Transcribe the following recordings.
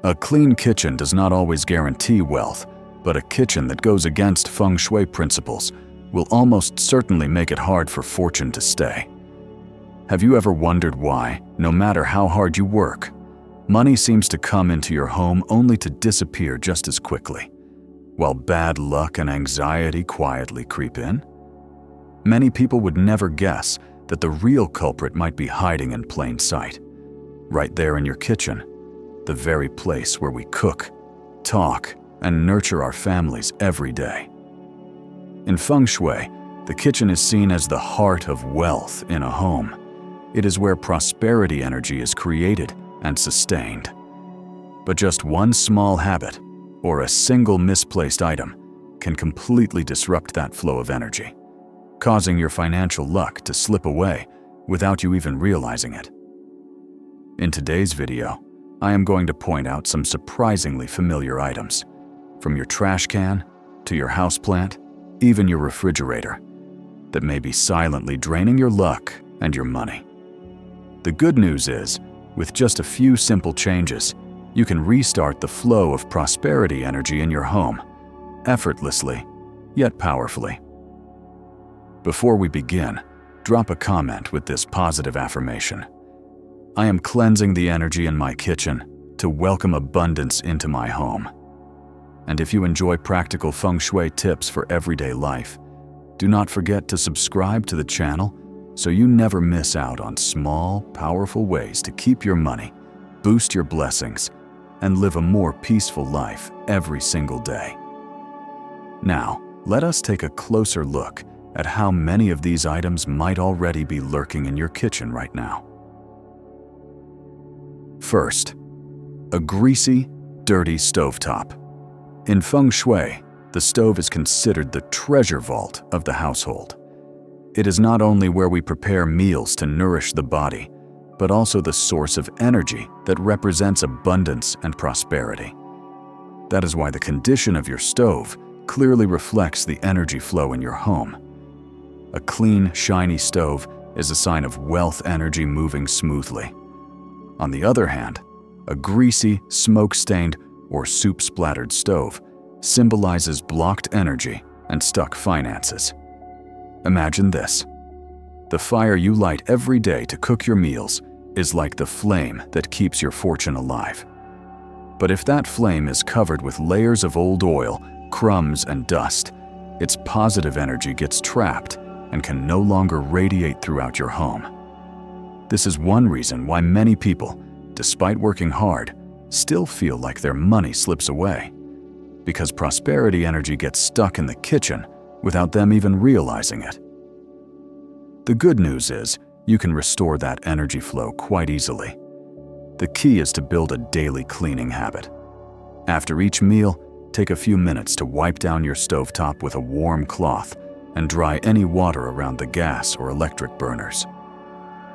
A clean kitchen does not always guarantee wealth, but a kitchen that goes against Feng Shui principles will almost certainly make it hard for fortune to stay. Have you ever wondered why, no matter how hard you work, money seems to come into your home only to disappear just as quickly, while bad luck and anxiety quietly creep in? Many people would never guess that the real culprit might be hiding in plain sight, right there in your kitchen, the very place where we cook, talk, and nurture our families every day. In Feng Shui, the kitchen is seen as the heart of wealth in a home. It is where prosperity energy is created and sustained. But just one small habit, or a single misplaced item, can completely disrupt that flow of energy, causing your financial luck to slip away without you even realizing it. In today's video, I am going to point out some surprisingly familiar items, from your trash can to your houseplant, even your refrigerator, that may be silently draining your luck and your money. The good news is, with just a few simple changes, you can restart the flow of prosperity energy in your home, effortlessly, yet powerfully. Before we begin, drop a comment with this positive affirmation. I am cleansing the energy in my kitchen to welcome abundance into my home. And if you enjoy practical Feng Shui tips for everyday life, do not forget to subscribe to the channel so you never miss out on small, powerful ways to keep your money, boost your blessings, and live a more peaceful life every single day. Now, let us take a closer look at how many of these items might already be lurking in your kitchen right now. First, a greasy, dirty stovetop. In Feng Shui, the stove is considered the treasure vault of the household. It is not only where we prepare meals to nourish the body, but also the source of energy that represents abundance and prosperity. That is why the condition of your stove clearly reflects the energy flow in your home. A clean, shiny stove is a sign of wealth energy moving smoothly. On the other hand, a greasy, smoke-stained, or soup-splattered stove symbolizes blocked energy and stuck finances. Imagine this. The fire you light every day to cook your meals is like the flame that keeps your fortune alive. But if that flame is covered with layers of old oil, crumbs, and dust, its positive energy gets trapped and can no longer radiate throughout your home. This is one reason why many people, despite working hard, still feel like their money slips away, because prosperity energy gets stuck in the kitchen without them even realizing it. The good news is you can restore that energy flow quite easily. The key is to build a daily cleaning habit. After each meal, take a few minutes to wipe down your stovetop with a warm cloth and dry any water around the gas or electric burners.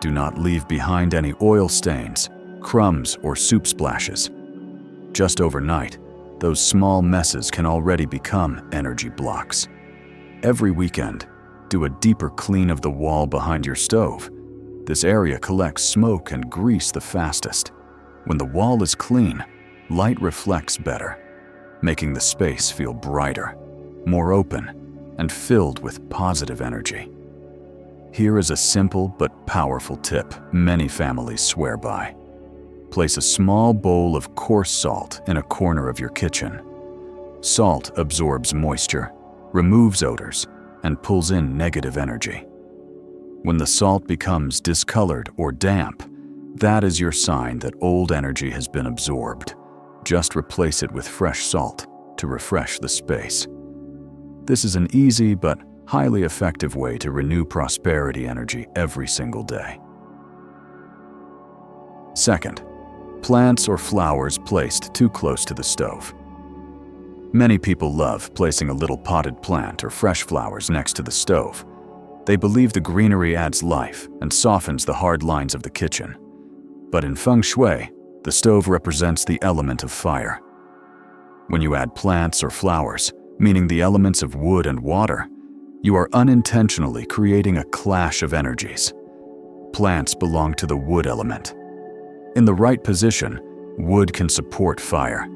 Do not leave behind any oil stains, crumbs, or soup splashes. Just overnight, those small messes can already become energy blocks. Every weekend, do a deeper clean of the wall behind your stove. This area collects smoke and grease the fastest. When the wall is clean, light reflects better, making the space feel brighter, more open, and filled with positive energy. Here is a simple but powerful tip many families swear by. Place a small bowl of coarse salt in a corner of your kitchen. Salt absorbs moisture, removes odors, and pulls in negative energy. When the salt becomes discolored or damp, that is your sign that old energy has been absorbed. Just replace it with fresh salt to refresh the space. This is an easy but highly effective way to renew prosperity energy every single day. Second, plants or flowers placed too close to the stove. Many people love placing a little potted plant or fresh flowers next to the stove. They believe the greenery adds life and softens the hard lines of the kitchen. But in Feng Shui, the stove represents the element of fire. When you add plants or flowers, meaning the elements of wood and water, you are unintentionally creating a clash of energies. Plants belong to the wood element. In the right position, Wood can support fire.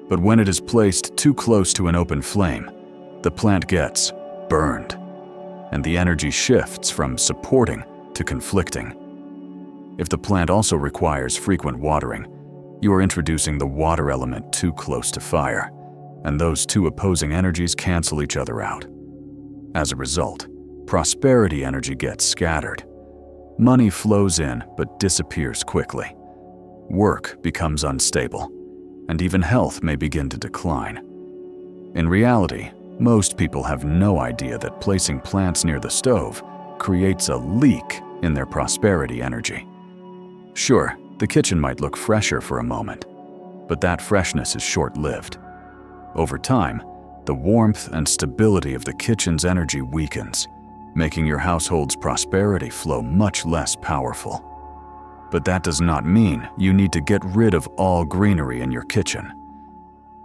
But when it is placed too close to an open flame, the plant gets burned, and the energy shifts from supporting to conflicting. If the plant also requires frequent watering, you are introducing the water element too close to fire, and those two opposing energies cancel each other out. As a result, prosperity energy gets scattered. Money flows in but disappears quickly. Work becomes unstable, and even health may begin to decline. In reality, most people have no idea that placing plants near the stove creates a leak in their prosperity energy. Sure, the kitchen might look fresher for a moment, but that freshness is short-lived. Over time, the warmth and stability of the kitchen's energy weakens, making your household's prosperity flow much less powerful. But that does not mean you need to get rid of all greenery in your kitchen.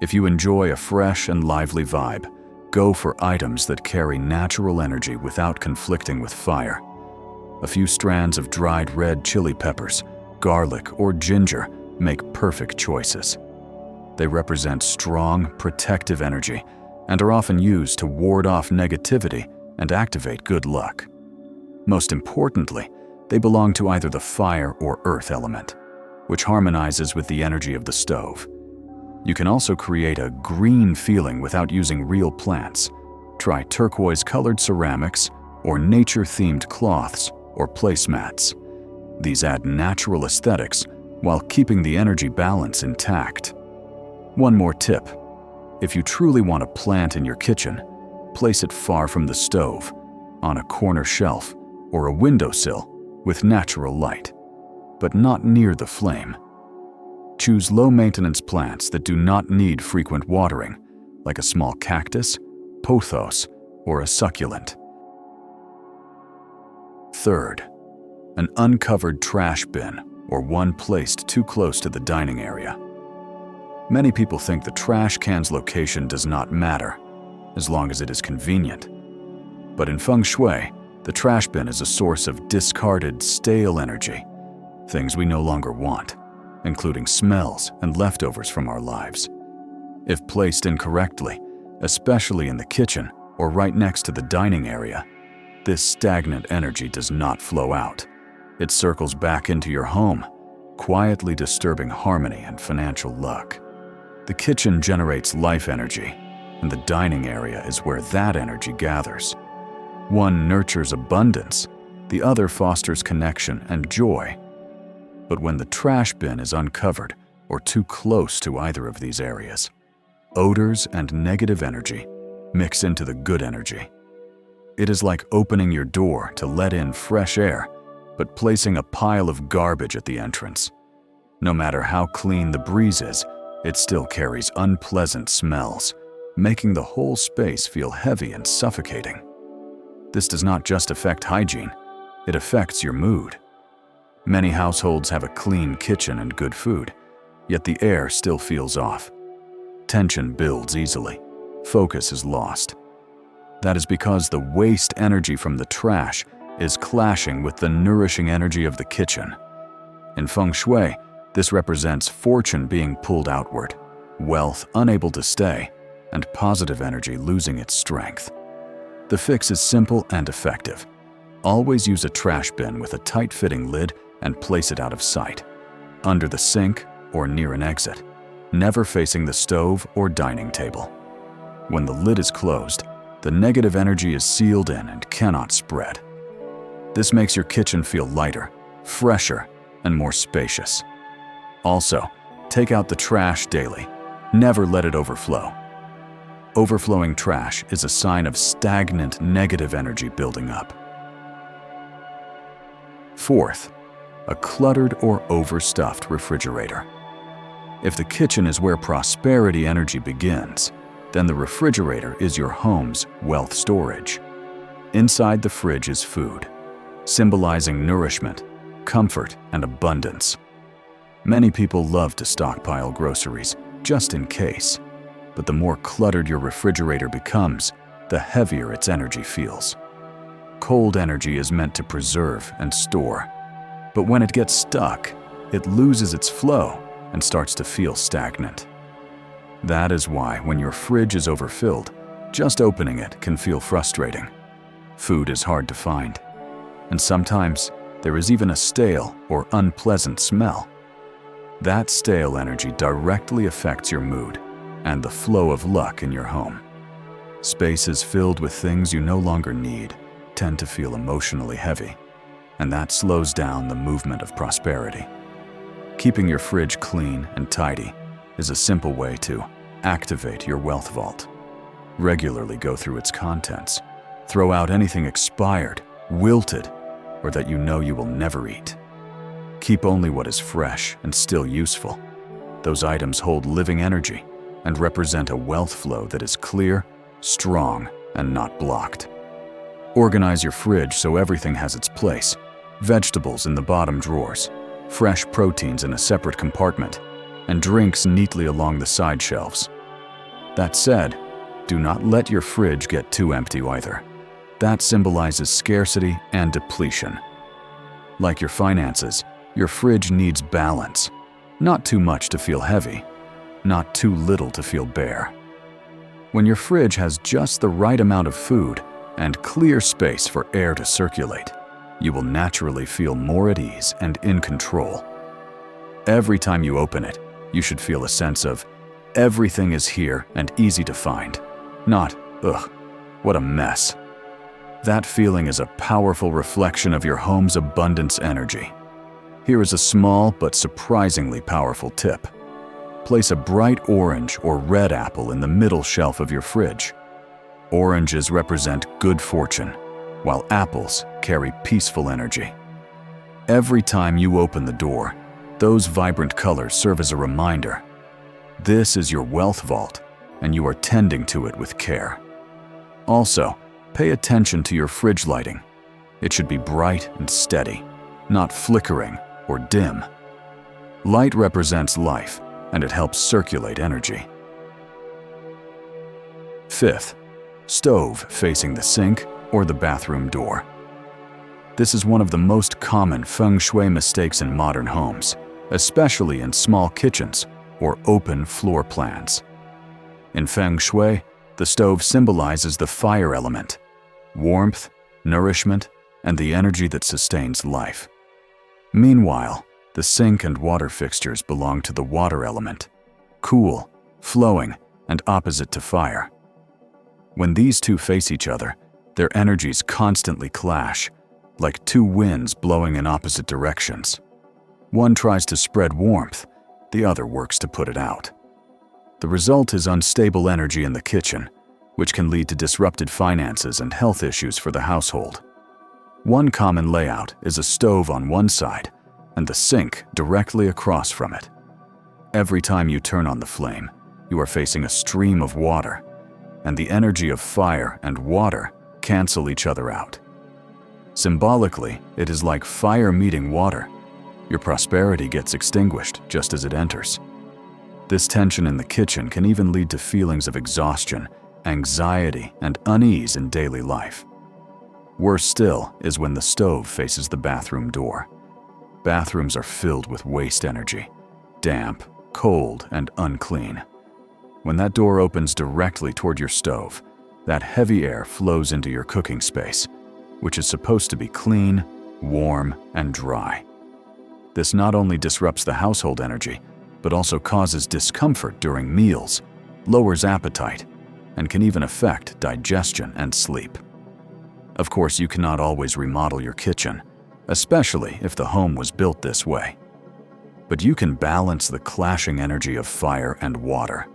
If you enjoy a fresh and lively vibe, go for items that carry natural energy without conflicting with fire. A few strands of dried red chili peppers, garlic, or ginger make perfect choices. They represent strong, protective energy and are often used to ward off negativity and activate good luck. Most importantly, they belong to either the fire or earth element, which harmonizes with the energy of the stove. You can also create a green feeling without using real plants. Try turquoise-colored ceramics or nature-themed cloths or placemats. These add natural aesthetics while keeping the energy balance intact. One more tip. If you truly want a plant in your kitchen, place it far from the stove, on a corner shelf or a windowsill with natural light, but not near the flame. Choose low-maintenance plants that do not need frequent watering, like a small cactus, pothos, or a succulent. Third, an uncovered trash bin or one placed too close to the dining area. Many people think the trash can's location does not matter, as long as it is convenient. But in Feng Shui, the trash bin is a source of discarded, stale energy, things we no longer want, including smells and leftovers from our lives. If placed incorrectly, especially in the kitchen or right next to the dining area, this stagnant energy does not flow out. It circles back into your home, quietly disturbing harmony and financial luck. The kitchen generates life energy, and the dining area is where that energy gathers. One nurtures abundance, the other fosters connection and joy. But when the trash bin is uncovered or too close to either of these areas, odors and negative energy mix into the good energy. It is like opening your door to let in fresh air, but placing a pile of garbage at the entrance. No matter how clean the breeze is, it still carries unpleasant smells, making the whole space feel heavy and suffocating. This does not just affect hygiene, it affects your mood. Many households have a clean kitchen and good food, yet the air still feels off. Tension builds easily. Focus is lost. That is because the waste energy from the trash is clashing with the nourishing energy of the kitchen. In Feng Shui, this represents fortune being pulled outward, wealth unable to stay, and positive energy losing its strength. The fix is simple and effective. Always use a trash bin with a tight-fitting lid and place it out of sight, under the sink or near an exit, never facing the stove or dining table. When the lid is closed, the negative energy is sealed in and cannot spread. This makes your kitchen feel lighter, fresher, and more spacious. Also, take out the trash daily. Never let it overflow. Overflowing trash is a sign of stagnant negative energy building up. Fourth, a cluttered or overstuffed refrigerator. If the kitchen is where prosperity energy begins, then the refrigerator is your home's wealth storage. Inside the fridge is food, symbolizing nourishment, comfort, and abundance. Many people love to stockpile groceries, just in case. But the more cluttered your refrigerator becomes, the heavier its energy feels. Cold energy is meant to preserve and store. But when it gets stuck, it loses its flow and starts to feel stagnant. That is why when your fridge is overfilled, just opening it can feel frustrating. Food is hard to find, and sometimes there is even a stale or unpleasant smell. That stale energy directly affects your mood and the flow of luck in your home. Spaces filled with things you no longer need tend to feel emotionally heavy, and that slows down the movement of prosperity. Keeping your fridge clean and tidy is a simple way to activate your wealth vault. Regularly go through its contents. Throw out anything expired, wilted, or that you know you will never eat. Keep only what is fresh and still useful. Those items hold living energy and represent a wealth flow that is clear, strong, and not blocked. Organize your fridge so everything has its place. Vegetables in the bottom drawers, fresh proteins in a separate compartment, and drinks neatly along the side shelves. That said, do not let your fridge get too empty either. That symbolizes scarcity and depletion. Like your finances, your fridge needs balance. Not too much to feel heavy, not too little to feel bare. When your fridge has just the right amount of food and clear space for air to circulate, you will naturally feel more at ease and in control. Every time you open it, you should feel a sense of everything is here and easy to find, not, ugh, what a mess. That feeling is a powerful reflection of your home's abundance energy. Here is a small but surprisingly powerful tip. Place a bright orange or red apple in the middle shelf of your fridge. Oranges represent good fortune, while apples carry peaceful energy. Every time you open the door, those vibrant colors serve as a reminder. This is your wealth vault, and you are tending to it with care. Also, pay attention to your fridge lighting. It should be bright and steady, not flickering or dim. Light represents life, and it helps circulate energy. Fifth, stove facing the sink or the bathroom door. This is one of the most common Feng Shui mistakes in modern homes, especially in small kitchens or open floor plans. In Feng Shui, the stove symbolizes the fire element, warmth, nourishment, and the energy that sustains life. Meanwhile, the sink and water fixtures belong to the water element, cool, flowing, and opposite to fire. When these two face each other, their energies constantly clash, like two winds blowing in opposite directions. One tries to spread warmth, the other works to put it out. The result is unstable energy in the kitchen, which can lead to disrupted finances and health issues for the household. One common layout is a stove on one side and the sink directly across from it. Every time you turn on the flame, you are facing a stream of water, and the energy of fire and water cancel each other out. Symbolically, it is like fire meeting water. Your prosperity gets extinguished just as it enters. This tension in the kitchen can even lead to feelings of exhaustion, anxiety, and unease in daily life. Worse still is when the stove faces the bathroom door. Bathrooms are filled with waste energy, damp, cold, and unclean. When that door opens directly toward your stove, that heavy air flows into your cooking space, which is supposed to be clean, warm, and dry. This not only disrupts the household energy, but also causes discomfort during meals, lowers appetite, and can even affect digestion and sleep. Of course, you cannot always remodel your kitchen, especially if the home was built this way. But you can balance the clashing energy of fire and water.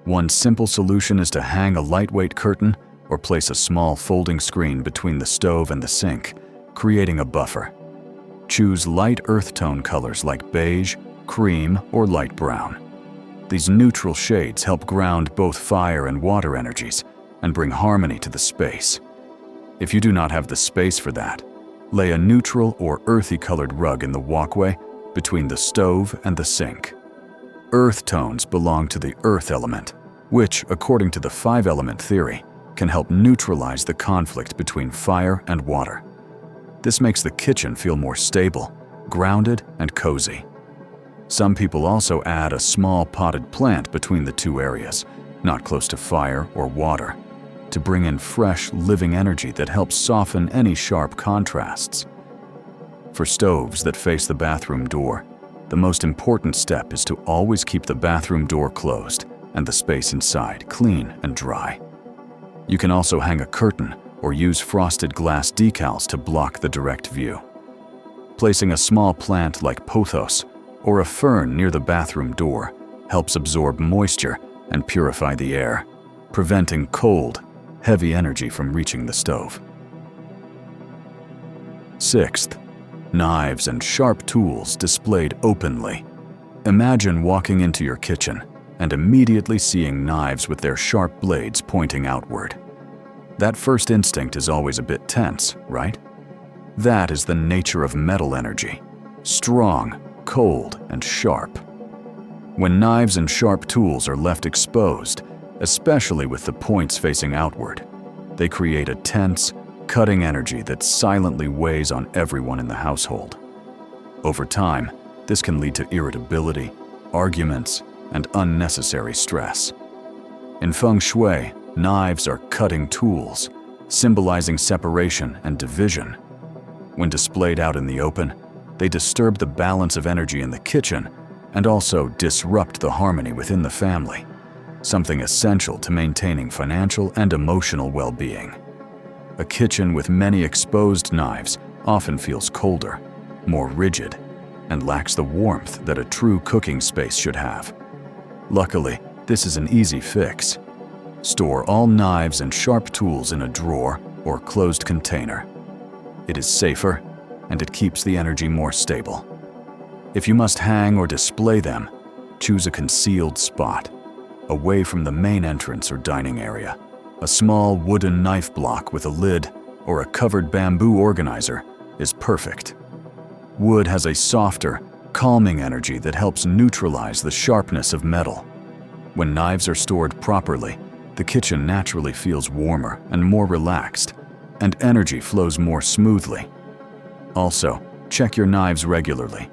One simple solution is to hang a lightweight curtain or place a small folding screen between the stove and the sink, creating a buffer. Choose light earth tone colors like beige, cream, or light brown. These neutral shades help ground both fire and water energies and bring harmony to the space. If you do not have the space for that, lay a neutral or earthy colored rug in the walkway between the stove and the sink. Earth tones belong to the earth element, which, according to the 5-element theory, can help neutralize the conflict between fire and water. This makes the kitchen feel more stable, grounded, and cozy. Some people also add a small potted plant between the two areas, not close to fire or water, to bring in fresh, living energy that helps soften any sharp contrasts. For stoves that face the bathroom door, the most important step is to always keep the bathroom door closed and the space inside clean and dry. You can also hang a curtain or use frosted glass decals to block the direct view. Placing a small plant like pothos or a fern near the bathroom door helps absorb moisture and purify the air, preventing cold, heavy energy from reaching the stove. Sixth, knives and sharp tools displayed openly. Imagine walking into your kitchen and immediately seeing knives with their sharp blades pointing outward. That first instinct is always a bit tense, right? That is the nature of metal energy: strong, cold, and sharp. When knives and sharp tools are left exposed, especially with the points facing outward, they create a tense, cutting energy that silently weighs on everyone in the household. Over time, this can lead to irritability, arguments, and unnecessary stress. In Feng Shui, knives are cutting tools, symbolizing separation and division. When displayed out in the open, they disturb the balance of energy in the kitchen and also disrupt the harmony within the family, something essential to maintaining financial and emotional well-being. A kitchen with many exposed knives often feels colder, more rigid, and lacks the warmth that a true cooking space should have. Luckily, this is an easy fix. Store all knives and sharp tools in a drawer or closed container. It is safer, and it keeps the energy more stable. If you must hang or display them, choose a concealed spot, away from the main entrance or dining area. A small wooden knife block with a lid or a covered bamboo organizer is perfect. Wood has a softer, calming energy that helps neutralize the sharpness of metal. When knives are stored properly, the kitchen naturally feels warmer and more relaxed, and energy flows more smoothly. Also, check your knives regularly.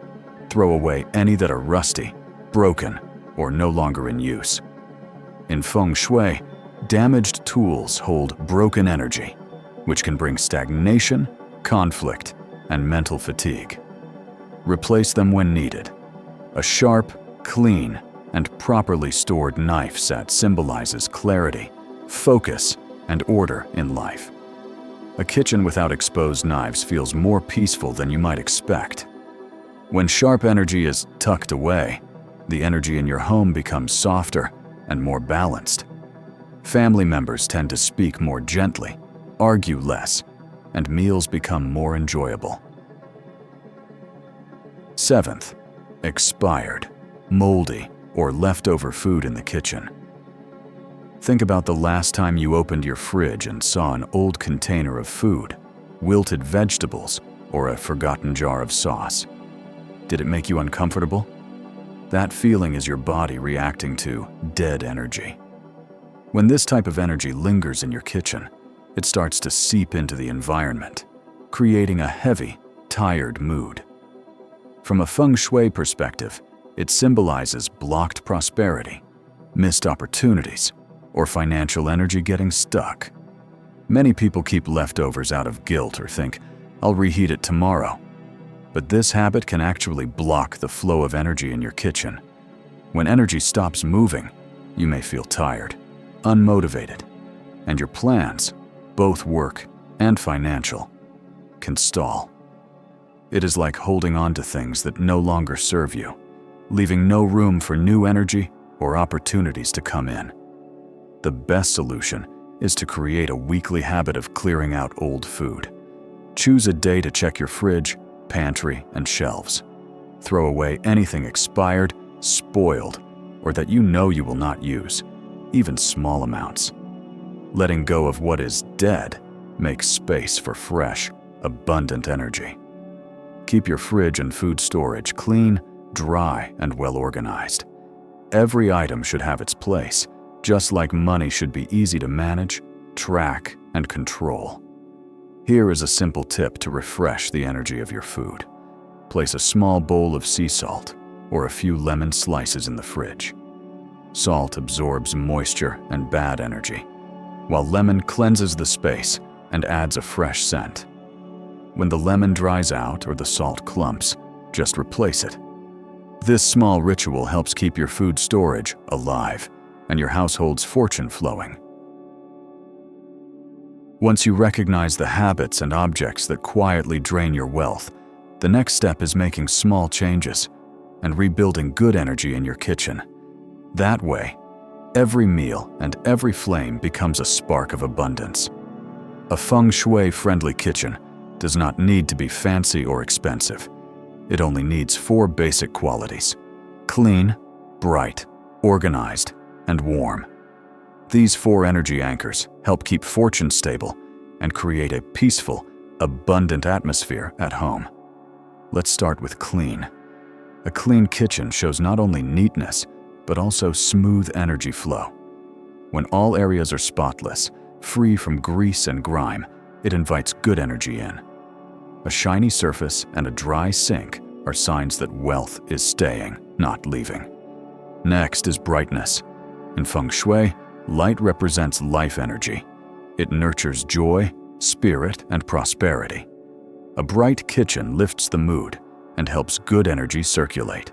Throw away any that are rusty, broken, or no longer in use. In Feng Shui, damaged tools hold broken energy, which can bring stagnation, conflict, and mental fatigue. Replace them when needed. A sharp, clean, and properly stored knife set symbolizes clarity, focus, and order in life. A kitchen without exposed knives feels more peaceful than you might expect. When sharp energy is tucked away, the energy in your home becomes softer and more balanced. Family members tend to speak more gently, argue less, and meals become more enjoyable. Seventh, expired, moldy, or leftover food in the kitchen. Think about the last time you opened your fridge and saw an old container of food, wilted vegetables, or a forgotten jar of sauce. Did it make you uncomfortable? That feeling is your body reacting to dead energy. When this type of energy lingers in your kitchen, it starts to seep into the environment, creating a heavy, tired mood. From a Feng Shui perspective, it symbolizes blocked prosperity, missed opportunities, or financial energy getting stuck. Many people keep leftovers out of guilt or think, "I'll reheat it tomorrow." But this habit can actually block the flow of energy in your kitchen. When energy stops moving, you may feel tired, unmotivated, and your plans, both work and financial, can stall. It is like holding on to things that no longer serve you, leaving no room for new energy or opportunities to come in. The best solution is to create a weekly habit of clearing out old food. Choose a day to check your fridge, pantry, and shelves. Throw away anything expired, spoiled, or that you know you will not use, even small amounts. Letting go of what is dead makes space for fresh, abundant energy. Keep your fridge and food storage clean, dry, and well organized. Every item should have its place, just like money should be easy to manage, track, and control. Here is a simple tip to refresh the energy of your food. Place a small bowl of sea salt, or a few lemon slices in the fridge. Salt absorbs moisture and bad energy, while lemon cleanses the space and adds a fresh scent. When the lemon dries out or the salt clumps, just replace it. This small ritual helps keep your food storage alive and your household's fortune flowing. Once you recognize the habits and objects that quietly drain your wealth, the next step is making small changes and rebuilding good energy in your kitchen. That way, every meal and every flame becomes a spark of abundance. A Feng Shui-friendly kitchen does not need to be fancy or expensive. It only needs 4 basic qualities: clean, bright, organized, and warm. These 4 energy anchors help keep fortune stable and create a peaceful, abundant atmosphere at home. Let's start with clean. A clean kitchen shows not only neatness, but also smooth energy flow. When all areas are spotless, free from grease and grime, it invites good energy in. A shiny surface and a dry sink are signs that wealth is staying, not leaving. Next is brightness. In Feng Shui, light represents life energy. It nurtures joy, spirit, and prosperity. A bright kitchen lifts the mood and helps good energy circulate.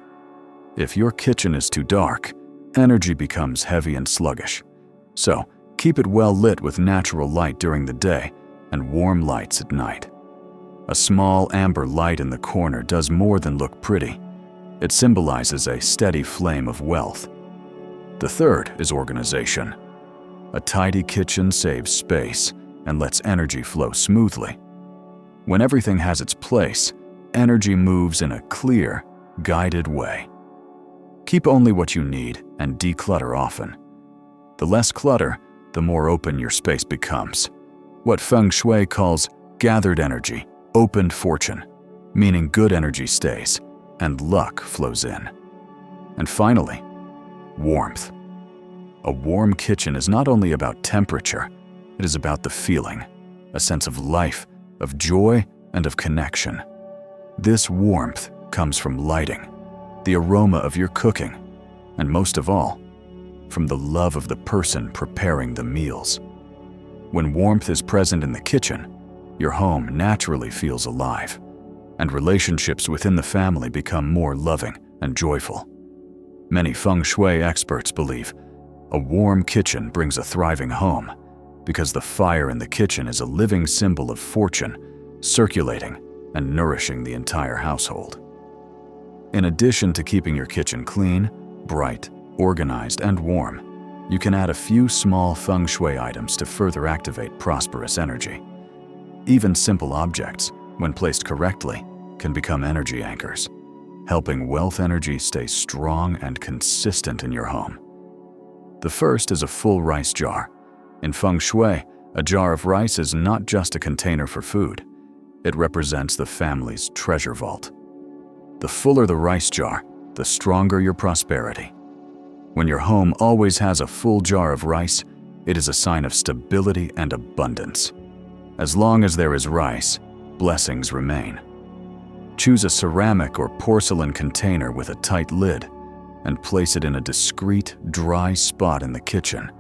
If your kitchen is too dark, energy becomes heavy and sluggish. So, keep it well lit with natural light during the day and warm lights at night. A small amber light in the corner does more than look pretty. It symbolizes a steady flame of wealth. The third is organization. A tidy kitchen saves space and lets energy flow smoothly. When everything has its place, energy moves in a clear, guided way. Keep only what you need and declutter often. The less clutter, the more open your space becomes. What Feng Shui calls gathered energy, opened fortune, meaning good energy stays and luck flows in. And finally, warmth. A warm kitchen is not only about temperature, it is about the feeling, a sense of life, of joy, and of connection. This warmth comes from lighting, the aroma of your cooking, and most of all, from the love of the person preparing the meals. When warmth is present in the kitchen, your home naturally feels alive, and relationships within the family become more loving and joyful. Many Feng Shui experts believe a warm kitchen brings a thriving home because the fire in the kitchen is a living symbol of fortune, circulating and nourishing the entire household. In addition to keeping your kitchen clean, bright, organized, and warm, you can add a few small Feng Shui items to further activate prosperous energy. Even simple objects, when placed correctly, can become energy anchors, helping wealth energy stay strong and consistent in your home. The first is a full rice jar. In Feng Shui, a jar of rice is not just a container for food. It represents the family's treasure vault. The fuller the rice jar, the stronger your prosperity. When your home always has a full jar of rice, it is a sign of stability and abundance. As long as there is rice, blessings remain. Choose a ceramic or porcelain container with a tight lid and place it in a discreet, dry spot in the kitchen,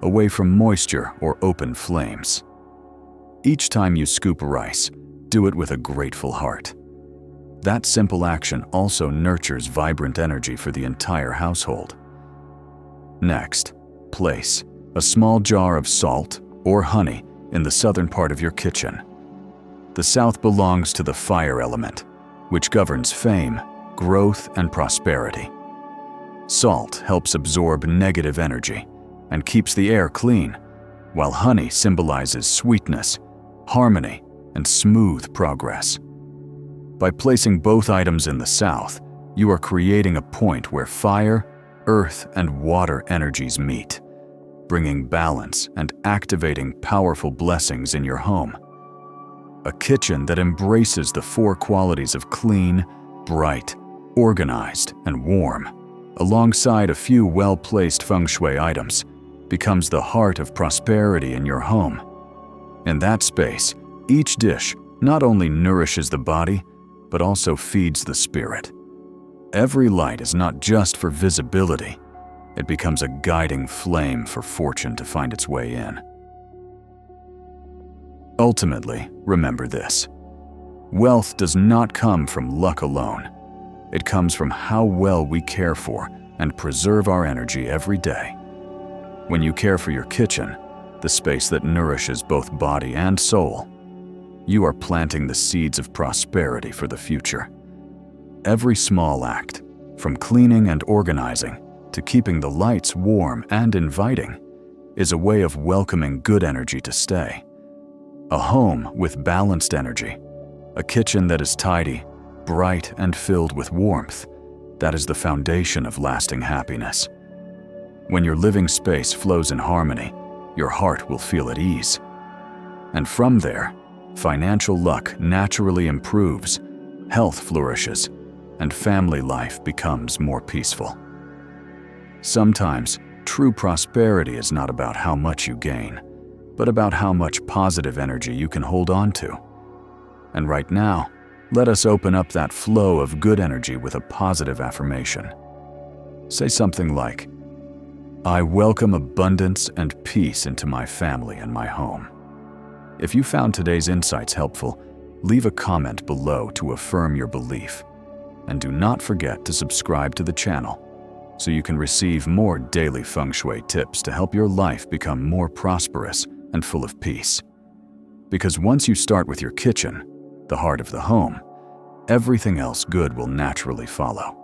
away from moisture or open flames. Each time you scoop rice, do it with a grateful heart. That simple action also nurtures vibrant energy for the entire household. Next, place a small jar of salt or honey in the southern part of your kitchen. The south belongs to the fire element, which governs fame, growth, and prosperity. Salt helps absorb negative energy and keeps the air clean, while honey symbolizes sweetness, harmony, and smooth progress. By placing both items in the south, you are creating a point where fire, earth, and water energies meet, bringing balance and activating powerful blessings in your home. A kitchen that embraces the 4 qualities of clean, bright, organized, and warm, alongside a few well-placed Feng Shui items, becomes the heart of prosperity in your home. In that space, each dish not only nourishes the body, but also feeds the spirit. Every light is not just for visibility. It becomes a guiding flame for fortune to find its way in. Ultimately, remember this. Wealth does not come from luck alone. It comes from how well we care for and preserve our energy every day. When you care for your kitchen, the space that nourishes both body and soul, you are planting the seeds of prosperity for the future. Every small act, from cleaning and organizing to keeping the lights warm and inviting, is a way of welcoming good energy to stay. A home with balanced energy, a kitchen that is tidy, bright, and filled with warmth, that is the foundation of lasting happiness. When your living space flows in harmony, your heart will feel at ease. And from there, financial luck naturally improves, health flourishes, and family life becomes more peaceful. Sometimes, true prosperity is not about how much you gain, but about how much positive energy you can hold on to. And right now, let us open up that flow of good energy with a positive affirmation. Say something like, "I welcome abundance and peace into my family and my home." If you found today's insights helpful, leave a comment below to affirm your belief. And do not forget to subscribe to the channel so you can receive more daily Feng Shui tips to help your life become more prosperous and full of peace. Because once you start with your kitchen, the heart of the home, everything else good will naturally follow.